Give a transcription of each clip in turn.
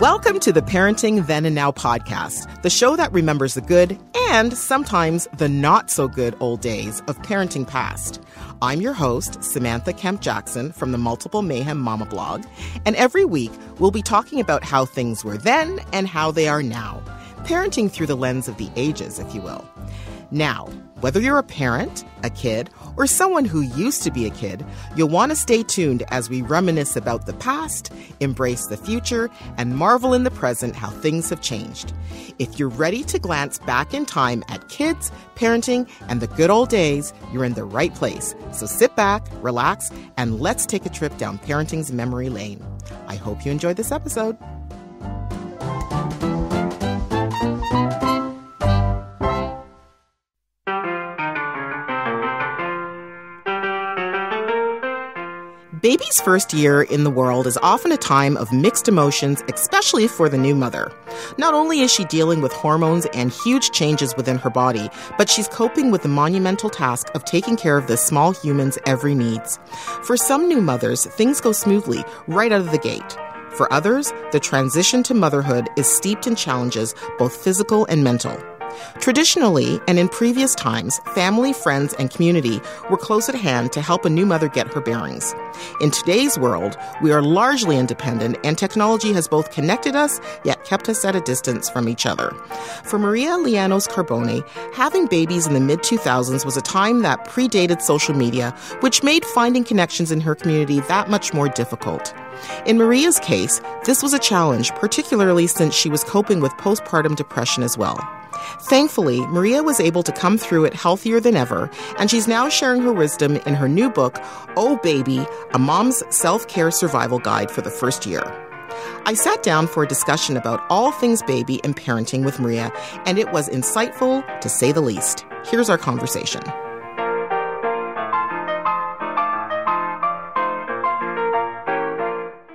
Welcome to the Parenting Then and Now podcast, the show that remembers the good and sometimes the not so good old days of parenting past. I'm your host, Samantha Kemp-Jackson from the Multiple Mayhem Mama blog, and every week we'll be talking about how things were then and how they are now, parenting through the lens of the ages, if you will. Now, whether you're a parent, a kid, or someone who used to be a kid, you'll want to stay tuned as we reminisce about the past, embrace the future, and marvel in the present how things have changed. If you're ready to glance back in time at kids, parenting, and the good old days, you're in the right place. So sit back, relax, and let's take a trip down parenting's memory lane. I hope you enjoyed this episode. Baby's first year in the world is often a time of mixed emotions, especially for the new mother. Not only is she dealing with hormones and huge changes within her body, but she's coping with the monumental task of taking care of this small human's every needs. For some new mothers, things go smoothly right out of the gate. For others, the transition to motherhood is steeped in challenges, both physical and mental. Traditionally, and in previous times, family, friends, and community were close at hand to help a new mother get her bearings. In today's world, we are largely independent, and technology has both connected us, yet kept us at a distance from each other. For Maria Llanos Carbone, having babies in the mid-2000s was a time that predated social media, which made finding connections in her community that much more difficult. In Maria's case, this was a challenge, particularly since she was coping with postpartum depression as well. Thankfully, Maria was able to come through it healthier than ever, and she's now sharing her wisdom in her new book, Oh Baby, A Mom's Self-Care Survival Guide for the First Year. I sat down for a discussion about all things baby and parenting with Maria, and it was insightful, to say the least. Here's our conversation.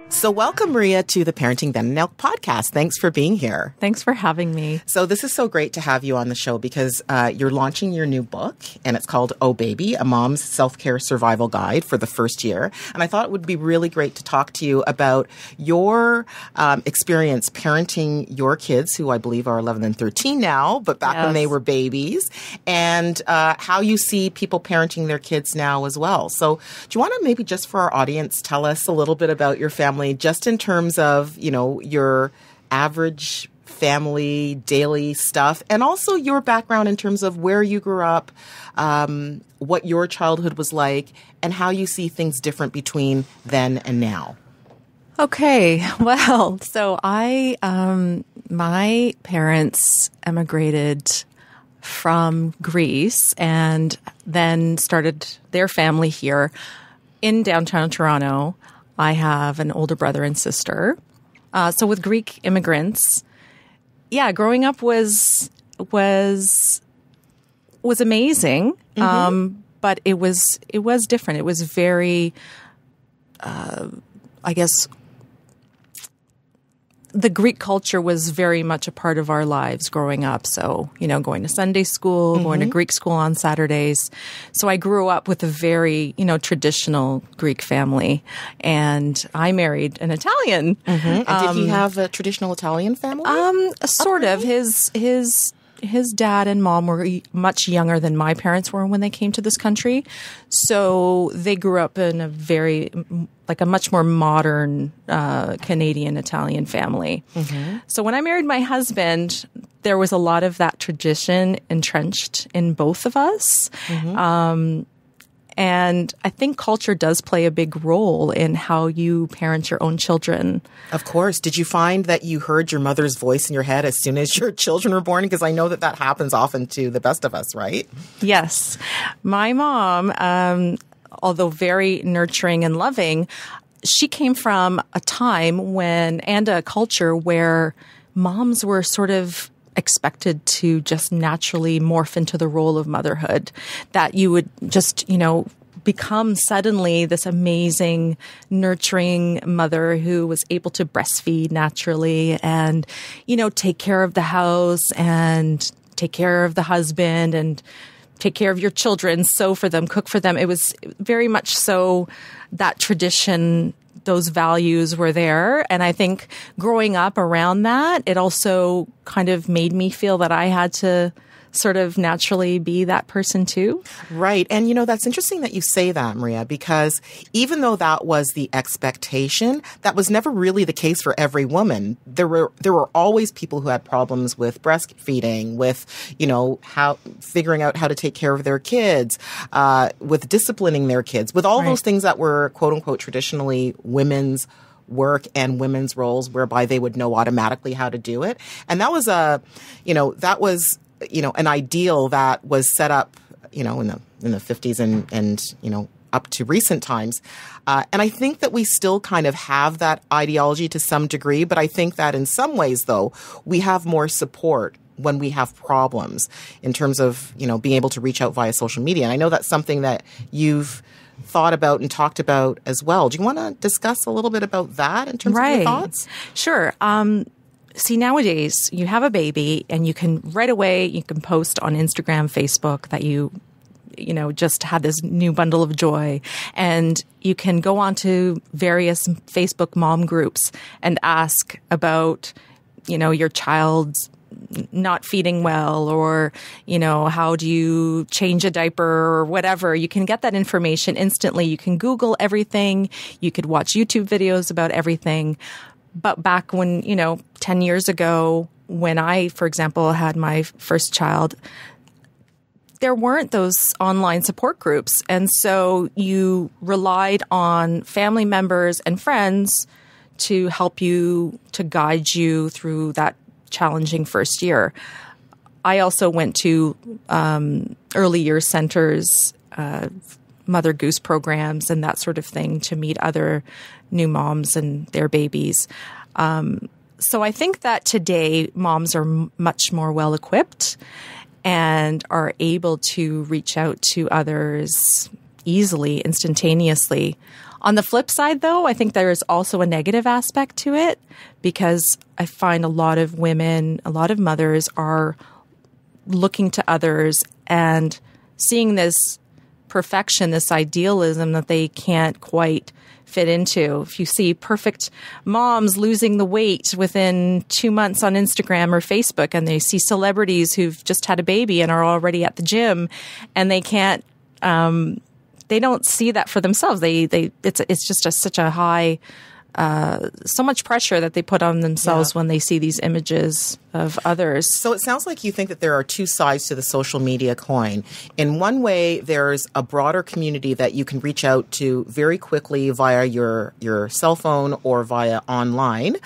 So welcome, Maria, to the Parenting Then and Now podcast. Thanks for being here. Thanks for having me. So this is so great to have you on the show because you're launching your new book, and it's called Oh Baby, A Mom's Self-Care Survival Guide for the First Year. And I thought it would be really great to talk to you about your experience parenting your kids, who I believe are 11 and 13 now, but back when they were babies, and how you see people parenting their kids now as well. So do you want to maybe just for our audience tell us a little bit about your family, just in terms of, you know, your average family daily stuff, and also your background in terms of where you grew up, what your childhood was like, and how you see things different between then and now. Okay. Well, so my parents emigrated from Greece and then started their family here in downtown Toronto. I have an older brother and sister. So with Greek immigrants, growing up was amazing. Mm-hmm. But it was different. It was very, I guess, the Greek culture was very much a part of our lives growing up. So, you know, going to Sunday school, mm-hmm. going to Greek school on Saturdays. So I grew up with a very, traditional Greek family, and I married an Italian. Mm-hmm. And did he have a traditional Italian family? Sort of. His dad and mom were much younger than my parents were when they came to this country. So they grew up in a much more modern Canadian Italian family. Mm-hmm. So when I married my husband, there was a lot of that tradition entrenched in both of us. Mm-hmm. And I think culture does play a big role in how you parent your own children. Of course. Did you find that you heard your mother's voice in your head as soon as your children were born? Because I know that happens often to the best of us, right? Yes. My mom, although very nurturing and loving, she came from a time and a culture where moms were sort of expected to just naturally morph into the role of motherhood, that you would just, become suddenly this amazing, nurturing mother who was able to breastfeed naturally and, take care of the house and take care of the husband and take care of your children, sew for them, cook for them. It was very much so that tradition those values were there. And I think growing up around that, it also kind of made me feel that I had to sort of naturally be that person too. Right. And, that's interesting that you say that, Maria, because even though that was the expectation, that was never really the case for every woman. There were always people who had problems with breastfeeding, with, figuring out how to take care of their kids, with disciplining their kids, with all those things that were, quote unquote, traditionally women's work and women's roles, whereby they would know automatically how to do it. And that was an ideal that was set up, in the 50s and up to recent times. And I think that we still kind of have that ideology to some degree, but I think that in some ways, though, we have more support when we have problems in terms of, being able to reach out via social media. And I know that's something that you've thought about and talked about as well. Do you want to discuss a little bit about that in terms of your thoughts? Sure. See, nowadays you have a baby and you can post on Instagram, Facebook that you just had this new bundle of joy, and you can go on to various Facebook mom groups and ask about, your child's not feeding well, or, how do you change a diaper or whatever. You can get that information instantly. You can Google everything. You could watch YouTube videos about everything. But back when, 10 years ago, when I, for example, had my first child, there weren't those online support groups. And so you relied on family members and friends to help you, to guide you through that challenging first year. I also went to early year centers, Mother Goose programs and that sort of thing to meet other new moms and their babies. So I think that today moms are much more well equipped and are able to reach out to others easily, instantaneously. On the flip side, though, I think there is also a negative aspect to it, because I find a lot of women, a lot of mothers are looking to others and seeing this perfection, this idealism that they can't quite fit into. If you see perfect moms losing the weight within 2 months on Instagram or Facebook, and they see celebrities who've just had a baby and are already at the gym, and they can't, they don't see that for themselves. It's just such a high, so much pressure that they put on themselves when they see these images of others. So it sounds like you think that there are two sides to the social media coin. In one way, there's a broader community that you can reach out to very quickly via your cell phone or via online.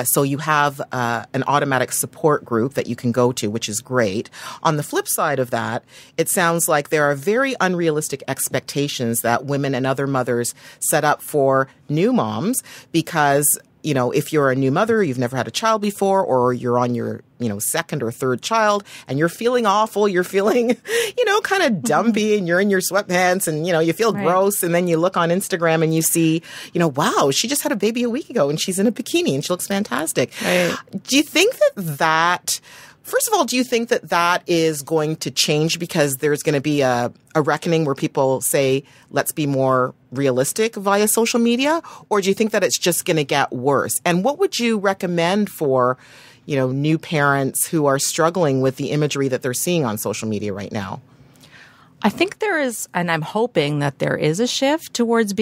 So you have an automatic support group that you can go to, which is great. On the flip side of that, it sounds like there are very unrealistic expectations that women and other mothers set up for new moms, because if you're a new mother, you've never had a child before, or you're on your, second or third child, and you're feeling awful, you're feeling, kind of dumpy, and you're in your sweatpants, and, you feel gross. And then you look on Instagram and you see, wow, she just had a baby a week ago and she's in a bikini and she looks fantastic. Right. Do you think first of all, do you think that is going to change because there's going to be a reckoning where people say, let's be more realistic via social media? Or do you think that it's just going to get worse? And what would you recommend for, new parents who are struggling with the imagery that they're seeing on social media right now? I think there is, and I'm hoping that there is a shift towards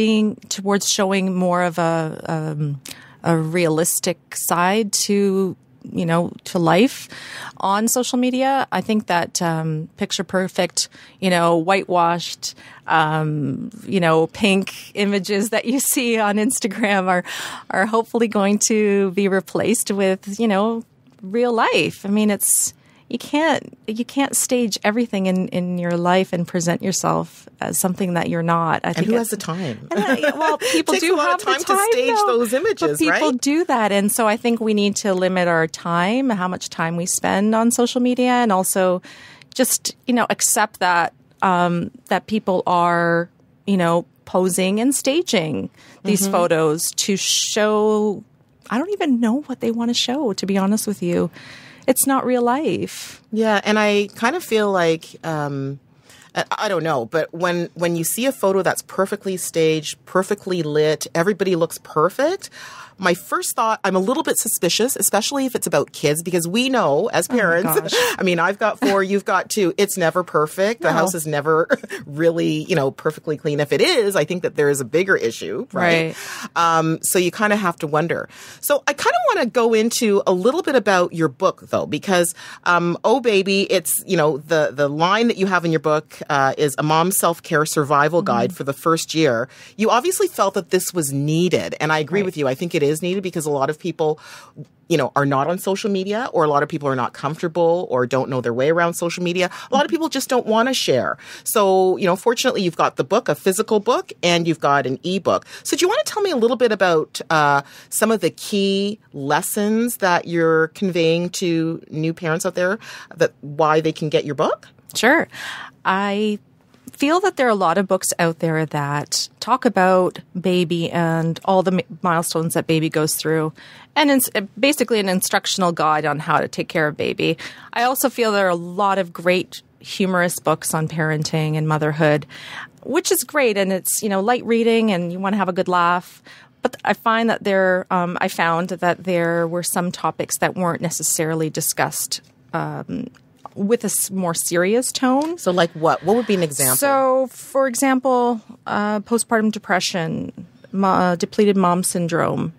showing more of a realistic side to life on social media. I think that picture perfect, whitewashed, pink images that you see on Instagram are hopefully going to be replaced with, real life. I mean, you can't stage everything in your life and present yourself as something that you're not. I think who has the time? People do have time the time to stage those images, but people do that, and so I think we need to limit our time, how much time we spend on social media, and also just accept that that people are posing and staging these photos to show. I don't even know what they want to show, to be honest with you. It's not real life. Yeah, and I kind of feel like, I don't know, but when you see a photo that's perfectly staged, perfectly lit, everybody looks perfect, my first thought, I'm a little bit suspicious, especially if it's about kids, because we know as parents, I mean, I've got 4, you've got 2, it's never perfect. The house is never really, perfectly clean. If it is, I think that there is a bigger issue, right? So you kind of have to wonder. So I kind of want to go into a little bit about your book, though, because, Oh Baby, it's, the line that you have in your book is a mom's self-care survival guide for the first year. You obviously felt that this was needed, and I agree with you. I think it is needed because a lot of people, are not on social media, or a lot of people are not comfortable or don't know their way around social media. A lot of people just don't want to share. So, fortunately, you've got the book, a physical book, and you've got an ebook. So do you want to tell me a little bit about some of the key lessons that you're conveying to new parents out there, that why they can get your book? Sure. I feel that there are a lot of books out there that talk about baby and all the milestones that baby goes through. And it's basically an instructional guide on how to take care of baby. I also feel there are a lot of great humorous books on parenting and motherhood, which is great. And it's, light reading and you want to have a good laugh. But I find that I found that there were some topics that weren't necessarily discussed with a more serious tone. So like what? What would be an example? So, for example, postpartum depression, depleted mom syndrome,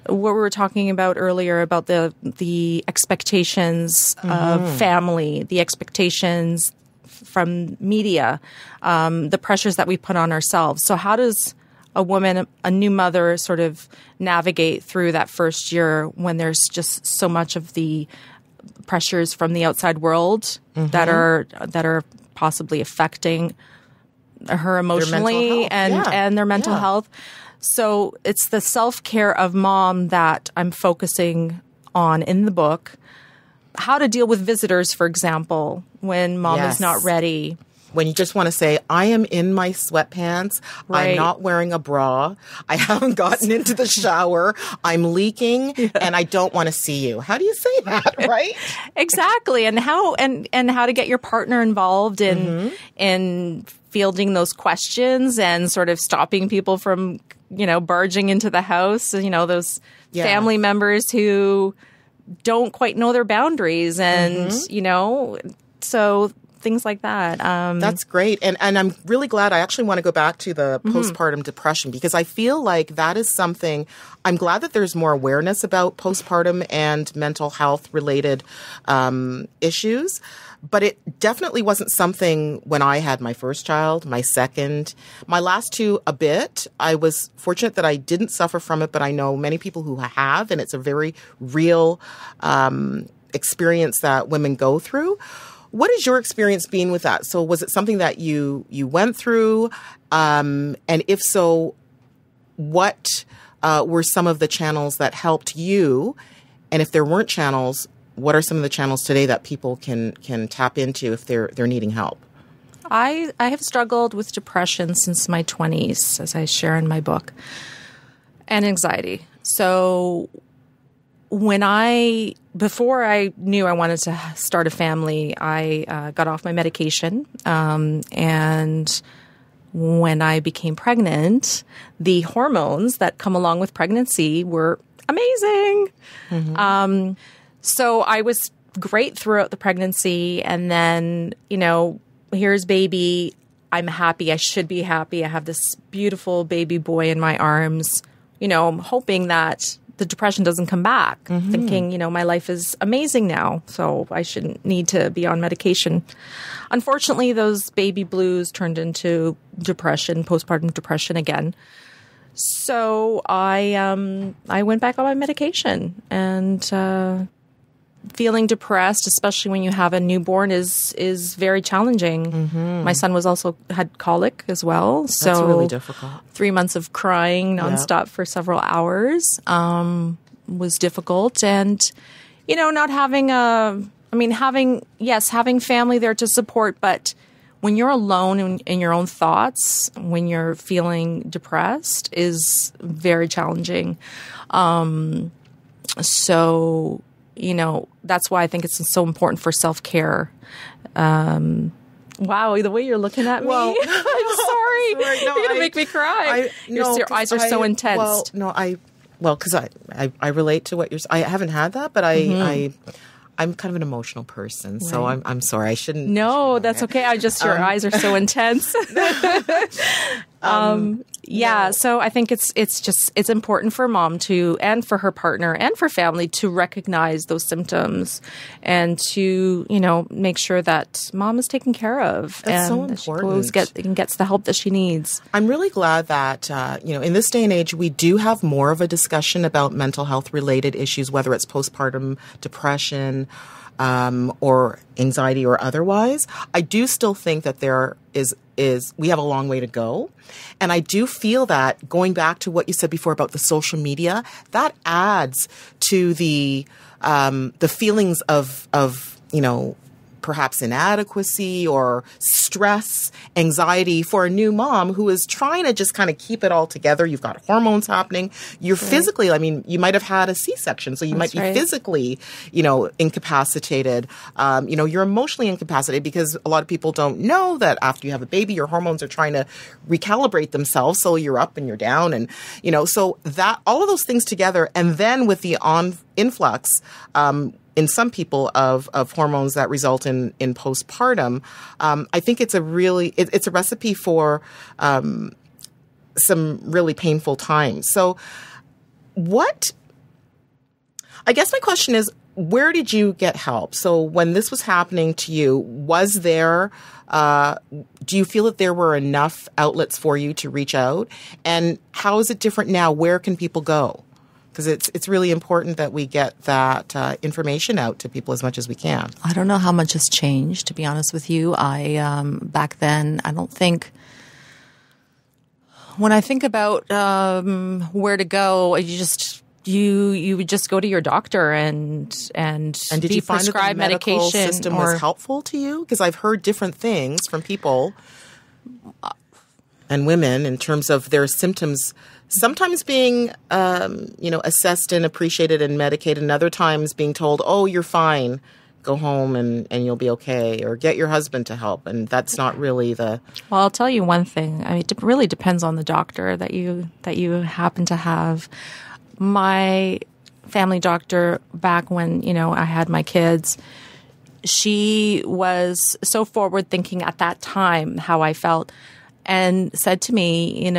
what we were talking about earlier about the expectations of family, the expectations from media, the pressures that we put on ourselves. So how does a woman, a new mother, sort of navigate through that first year when there's just so much of the pressures from the outside world that are possibly affecting her emotionally and their mental health. So it's the self-care of mom that I'm focusing on in the book. How to deal with visitors, for example, when mom is not ready. When you just want to say, I am in my sweatpants, I'm not wearing a bra, I haven't gotten into the shower, I'm leaking, and I don't want to see you. How do you say that, right? Exactly. And how to get your partner involved in fielding those questions and sort of stopping people from, barging into the house, those family members who don't quite know their boundaries and, so things like that. That's great. And I'm really glad. I actually want to go back to the postpartum depression because I feel like that is something, I'm glad that there's more awareness about postpartum and mental health related issues. But it definitely wasn't something when I had my first child, my second, my last 2 a bit. I was fortunate that I didn't suffer from it, but I know many people who have, and it's a very real experience that women go through. What has your experience been with that? So was it something that you went through? And if so, what were some of the channels that helped you? And if there weren't channels, what are some of the channels today that people can tap into if they're needing help? I have struggled with depression since my 20s, as I share in my book, and anxiety. So before I knew I wanted to start a family, I got off my medication. And when I became pregnant, the hormones that come along with pregnancy were amazing. So I was great throughout the pregnancy. And then, here's baby. I'm happy. I should be happy. I have this beautiful baby boy in my arms. I'm hoping that the depression doesn't come back, thinking, my life is amazing now, so I shouldn't need to be on medication. Unfortunately, those baby blues turned into depression, postpartum depression again. So I went back on my medication, and feeling depressed, especially when you have a newborn, is very challenging. My son had colic as well. So that's really difficult. 3 months of crying nonstop for several hours was difficult. And, not having having family there to support, but when you're alone in your own thoughts, when you're feeling depressed, is very challenging. That's why I think it's so important for self-care. Wow, the way you're looking at me. Well, I'm sorry. No, you're going to make me cry. Your eyes are so intense. Because I relate to what you're saying. I haven't had that, but I'm kind of an emotional person, so I'm sorry. I shouldn't. No, that's okay. Your eyes are so intense. So I think it's important for mom to, and for her partner and for family to recognize those symptoms and to, make sure that mom is taken care of. That's so and important. That she gets the help that she needs. I'm really glad that, in this day and age, we do have more of a discussion about mental health related issues, whether it's postpartum depression, or anxiety or otherwise. I do still think that there is we have a long way to go. And I do feel that, going back to what you said before about the social media, that adds to the feelings of perhaps inadequacy or stress, anxiety for a new mom who is trying to just kind of keep it all together. You've got hormones happening. You're physically, you might have had a C-section, so you might be physically, incapacitated. You're emotionally incapacitated because a lot of people don't know that after you have a baby, your hormones are trying to recalibrate themselves. So you're up and you're down. And, so that all of those things together. And then with the influx, in some people of hormones that result in postpartum, I think it's a recipe for some really painful times. So I guess my question is, where did you get help? So when this was happening to you, was there, do you feel that there were enough outlets for you to reach out? And how is it different now? Where can people go? Because it's really important that we get that information out to people as much as we can. I don't know how much has changed, to be honest with you. Back then, I don't think, when I think about where to go, you would just go to your doctor and did you find that the medical system was helpful to you? Because I've heard different things from people and women in terms of their symptoms sometimes being, assessed and appreciated and medicated, and other times being told, oh, you're fine, go home and you'll be okay, or get your husband to help. And that's not really the... Well, I'll tell you one thing. It really depends on the doctor that you happen to have. My family doctor, back when, I had my kids, she was so forward thinking at that time how I felt, and said to me,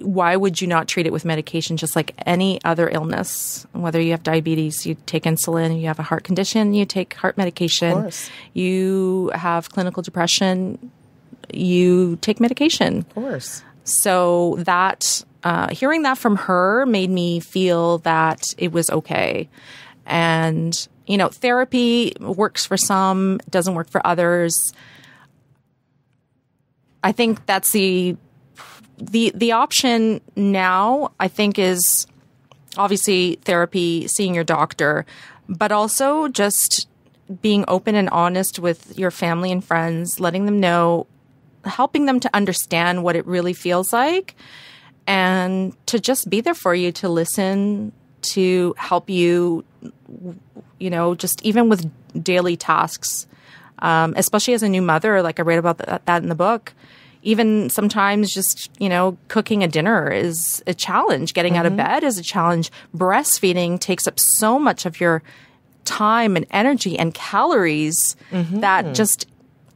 why would you not treat it with medication just like any other illness? Whether you have diabetes, you take insulin. You have a heart condition, you take heart medication. Of course. You have clinical depression, you take medication. Of course. So that, hearing that from her made me feel that it was okay. And, therapy works for some, doesn't work for others. I think that's the option now, I think, is obviously therapy, seeing your doctor, but also just being open and honest with your family and friends, letting them know, helping them to understand what it really feels like, and to just be there for you, to listen, to help you, just even with daily tasks, especially as a new mother, like I read about that in the book. Even sometimes just, cooking a dinner is a challenge. Getting out of bed is a challenge. Breastfeeding takes up so much of your time and energy and calories that just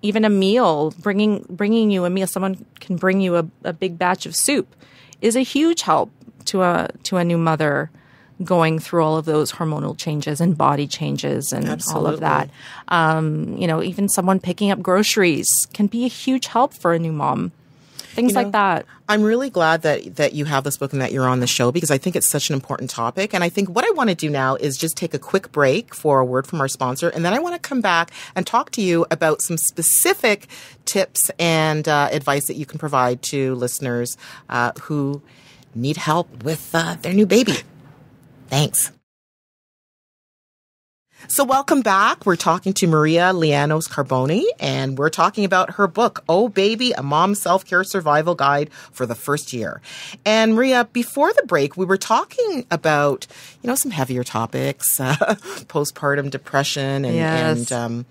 even a meal, bringing you a meal, someone can bring you a big batch of soup, is a huge help to a new mother going through all of those hormonal changes and body changes and all of that. Even someone picking up groceries can be a huge help for a new mom. Things like that. I'm really glad that you have this book and that you're on the show, because I think it's such an important topic. And I think what I want to do now is just take a quick break for a word from our sponsor. And then I want to come back and talk to you about some specific tips and advice that you can provide to listeners who need help with their new baby. Thanks. So welcome back. We're talking to Maria Lianos Carboni, and we're talking about her book, Oh Baby, A Mom's Self-Care Survival Guide for the First Year. And Maria, before the break, we were talking about, some heavier topics, postpartum depression and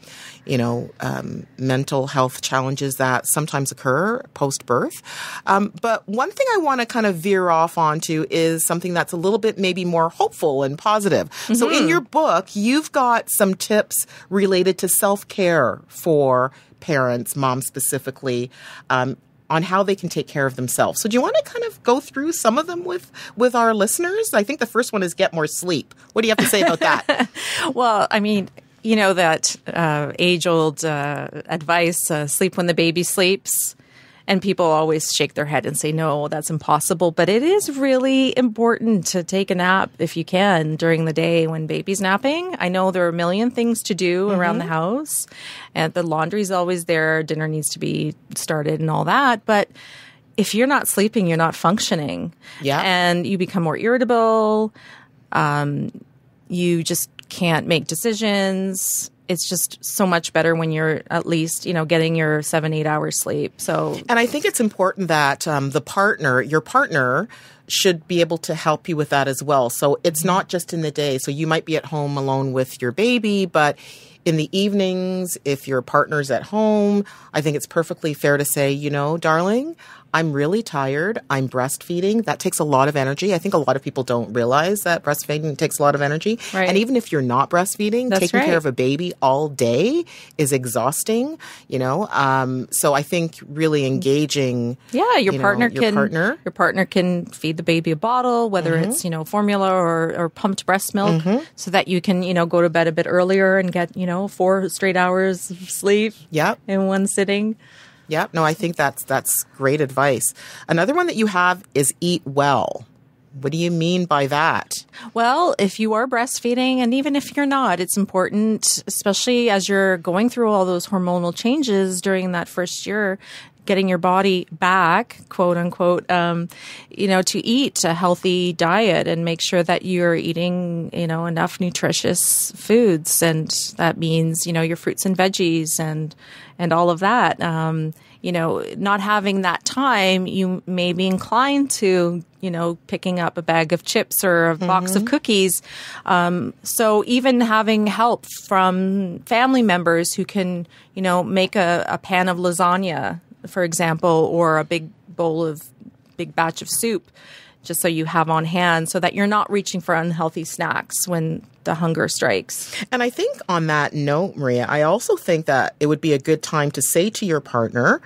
mental health challenges that sometimes occur post-birth. But one thing I want to kind of veer off onto is something that's a little bit maybe more hopeful and positive. Mm-hmm. So in your book, you've got some tips related to self-care for parents, moms specifically, on how they can take care of themselves. So do you want to kind of go through some of them with our listeners? I think the first one is get more sleep. What do you have to say about that? Well, I mean, that age-old advice, sleep when the baby sleeps. And people always shake their head and say, no, that's impossible. But it is really important to take a nap if you can during the day when baby's napping. I know there are a million things to do around the house. And the laundry's always there. Dinner needs to be started and all that. But if you're not sleeping, you're not functioning. Yeah. And you become more irritable. You just can't make decisions. It's just so much better when you're at least, getting your 7-8 hours sleep. And I think it's important that your partner should be able to help you with that as well. So it's not just in the day. So you might be at home alone with your baby, but in the evenings, if your partner's at home, I think it's perfectly fair to say, darling, I'm really tired. I'm breastfeeding. That takes a lot of energy. I think a lot of people don't realize that breastfeeding takes a lot of energy. Right. And even if you're not breastfeeding, taking care of a baby all day is exhausting, So I think really engaging your partner can feed the baby a bottle, whether it's, formula or pumped breast milk, so that you can, go to bed a bit earlier and get, 4 straight hours of sleep in one sitting. Yeah, no, I think that's great advice. Another one that you have is eat well. What do you mean by that? Well, if you are breastfeeding, and even if you're not, it's important, especially as you're going through all those hormonal changes during that first year, getting your body back, quote unquote, to eat a healthy diet and make sure that you're eating, enough nutritious foods. And that means, your fruits and veggies and all of that. Not having that time, you may be inclined to, picking up a bag of chips or a box of cookies. So even having help from family members who can, make a pan of lasagna, for example, or a big batch of soup, just so you have on hand so that you're not reaching for unhealthy snacks when the hunger strikes. And I think on that note, Maria, I also think that it would be a good time to say to your partner,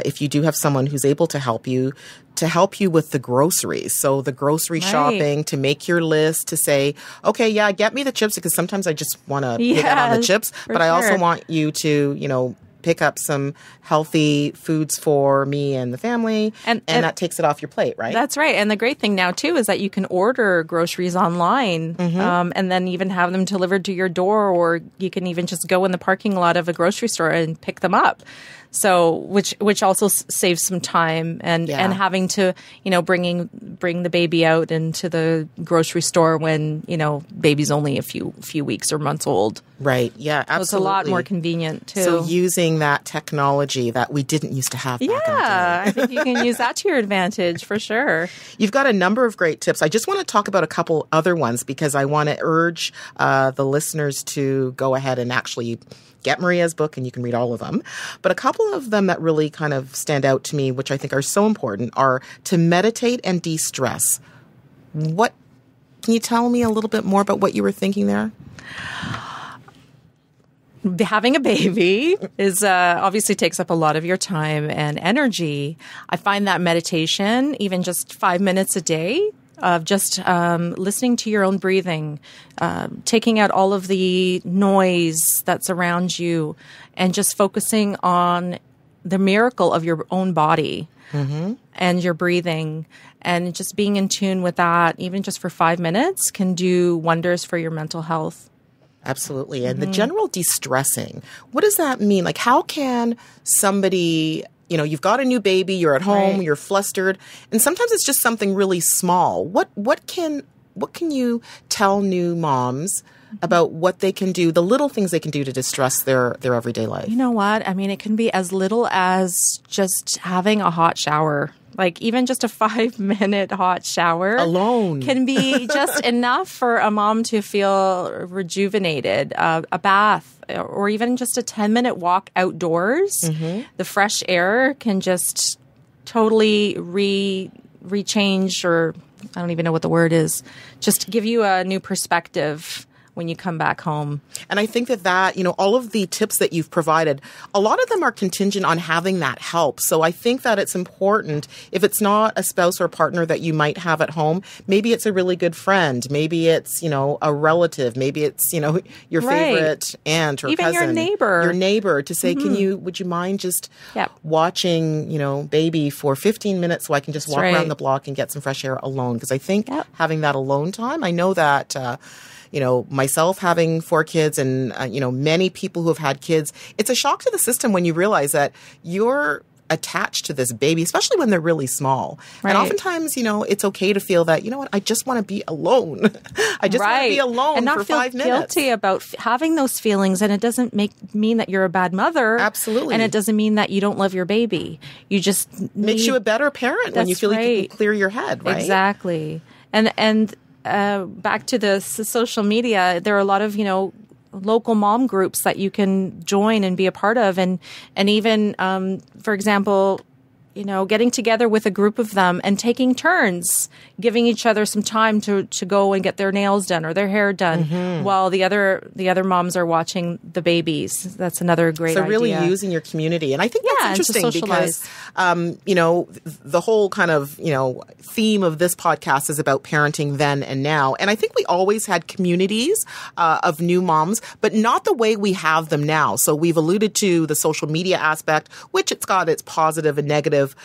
if you do have someone who's able to help you with the groceries. So the grocery shopping, to make your list, to say, okay, get me the chips, because sometimes I just want to get on the chips, but I also want you to, pick up some healthy foods for me and the family, and that takes it off your plate, right? That's right. And the great thing now, too, is that you can order groceries online and then even have them delivered to your door, or you can even just go in the parking lot of a grocery store and pick them up. So, which also saves some time and having to, bring the baby out into the grocery store when, baby's only a few weeks or months old. Right. Yeah, absolutely. So it's a lot more convenient too. So using that technology that we didn't used to have back in the day. I think you can use that to your advantage for sure. You've got a number of great tips. I just want to talk about a couple other ones because I want to urge the listeners to go ahead and actually get Maria's book, and you can read all of them. But a couple of them that really kind of stand out to me, which I think are so important, are to meditate and de-stress. Can you tell me a little bit more about what you were thinking there? Having a baby is obviously takes up a lot of your time and energy. I find that meditation, even just 5 minutes a day, of just listening to your own breathing, taking out all of the noise that's around you, and just focusing on the miracle of your own body and your breathing, and just being in tune with that, even just for 5 minutes, can do wonders for your mental health. Absolutely. And the general de-stressing, what does that mean? Like, how can somebody, you've got a new baby, you're at home, you're flustered, and sometimes it's just something really small. What can what can you tell new moms about what they can do, the little things they can do to distress their everyday life? You know what? I mean, it can be as little as just having a hot shower. Like even just a 5-minute hot shower alone can be just enough for a mom to feel rejuvenated. A bath or even just a 10-minute walk outdoors. The fresh air can just totally rechange, or I don't even know what the word is, just give you a new perspective when you come back home. And I think that, all of the tips that you've provided, a lot of them are contingent on having that help. So I think that it's important, if it's not a spouse or partner that you might have at home, maybe it's a really good friend. Maybe it's, a relative. Maybe it's, your favorite aunt or even cousin. Your neighbor to say, would you mind just watching, baby for 15 minutes so I can just walk around the block and get some fresh air alone? Because I think having that alone time, I know that, myself having 4 kids and, many people who have had kids, it's a shock to the system when you realize that you're attached to this baby, especially when they're really small. Right. And oftentimes, it's okay to feel that, I just want to be alone. I just want to be alone and not for feel 5 minutes. Guilty about having those feelings. And it doesn't mean that you're a bad mother. Absolutely. And it doesn't mean that you don't love your baby. You just makes you a better parent when you feel like you can clear your head, right? Exactly. And back to the social media, there are a lot of, local mom groups that you can join and be a part of. And even, for example, getting together with a group of them and taking turns, giving each other some time to go and get their nails done or their hair done while the other moms are watching the babies. That's another great idea. So really using your community. And I think that's interesting because, the whole kind of, theme of this podcast is about parenting then and now. And I think we always had communities of new moms, but not the way we have them now. So we've alluded to the social media aspect, which it's got its positive and negative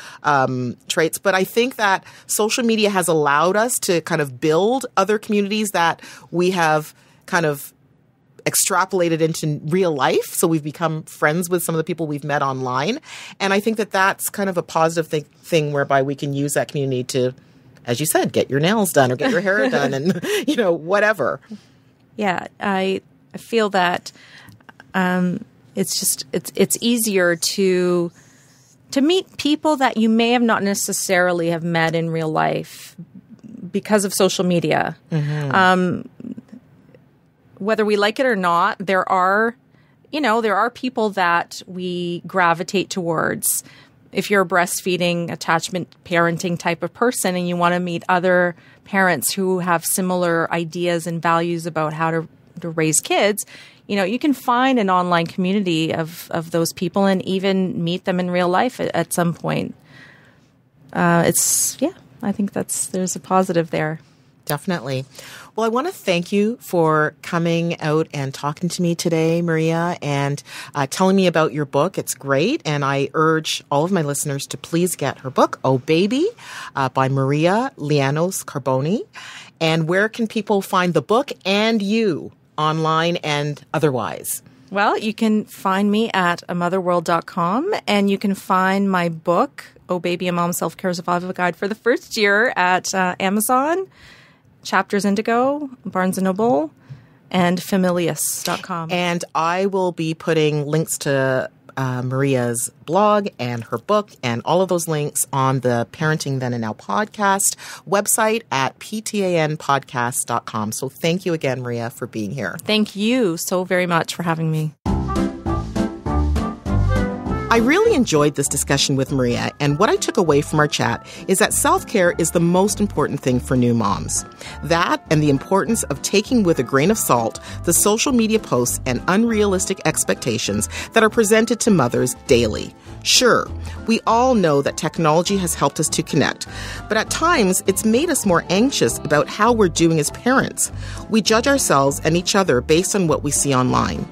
traits. But I think that social media has allowed us to kind of build other communities that we have kind of extrapolated into real life. So we've become friends with some of the people we've met online. And I think that that's kind of a positive thing whereby we can use that community to, as you said, get your nails done or get your hair done and, whatever. Yeah, I feel that it's easier to meet people that you may have not necessarily have met in real life because of social media. Whether we like it or not, there are people that we gravitate towards. If you're a breastfeeding, attachment, parenting type of person and you want to meet other parents who have similar ideas and values about how to raise kids, you can find an online community of those people and even meet them in real life at some point. I think there's a positive there. Definitely. Well, I want to thank you for coming out and talking to me today, Maria, and telling me about your book. It's great. And I urge all of my listeners to please get her book, Oh Baby, by Maria Llanos Carboni. And where can people find the book and you online and otherwise? Well, you can find me at amotherworld.com, and you can find my book, Oh Baby, A Mom Self-Care Survival Guide for the First Year, at Amazon, Chapters Indigo, Barnes & Noble, and Familius.com. And I will be putting links to Maria's blog and her book and all of those links on the Parenting Then and Now podcast website at PTANpodcast.com. So thank you again, Maria, for being here. Thank you so very much for having me. I really enjoyed this discussion with Maria, and what I took away from our chat is that self-care is the most important thing for new moms. That and the importance of taking with a grain of salt the social media posts and unrealistic expectations that are presented to mothers daily. Sure, we all know that technology has helped us to connect, but at times it's made us more anxious about how we're doing as parents. We judge ourselves and each other based on what we see online.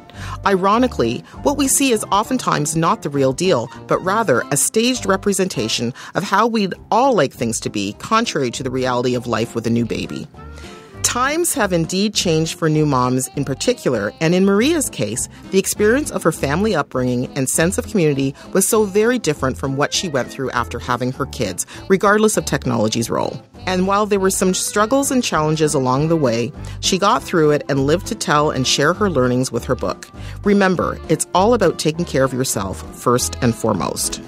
Ironically, what we see is oftentimes not the real deal, but rather a staged representation of how we'd all like things to be, contrary to the reality of life with a new baby. Times have indeed changed for new moms in particular, and in Maria's case, the experience of her family upbringing and sense of community was so very different from what she went through after having her kids, regardless of technology's role. And while there were some struggles and challenges along the way, she got through it and lived to tell and share her learnings with her book. Remember, it's all about taking care of yourself first and foremost.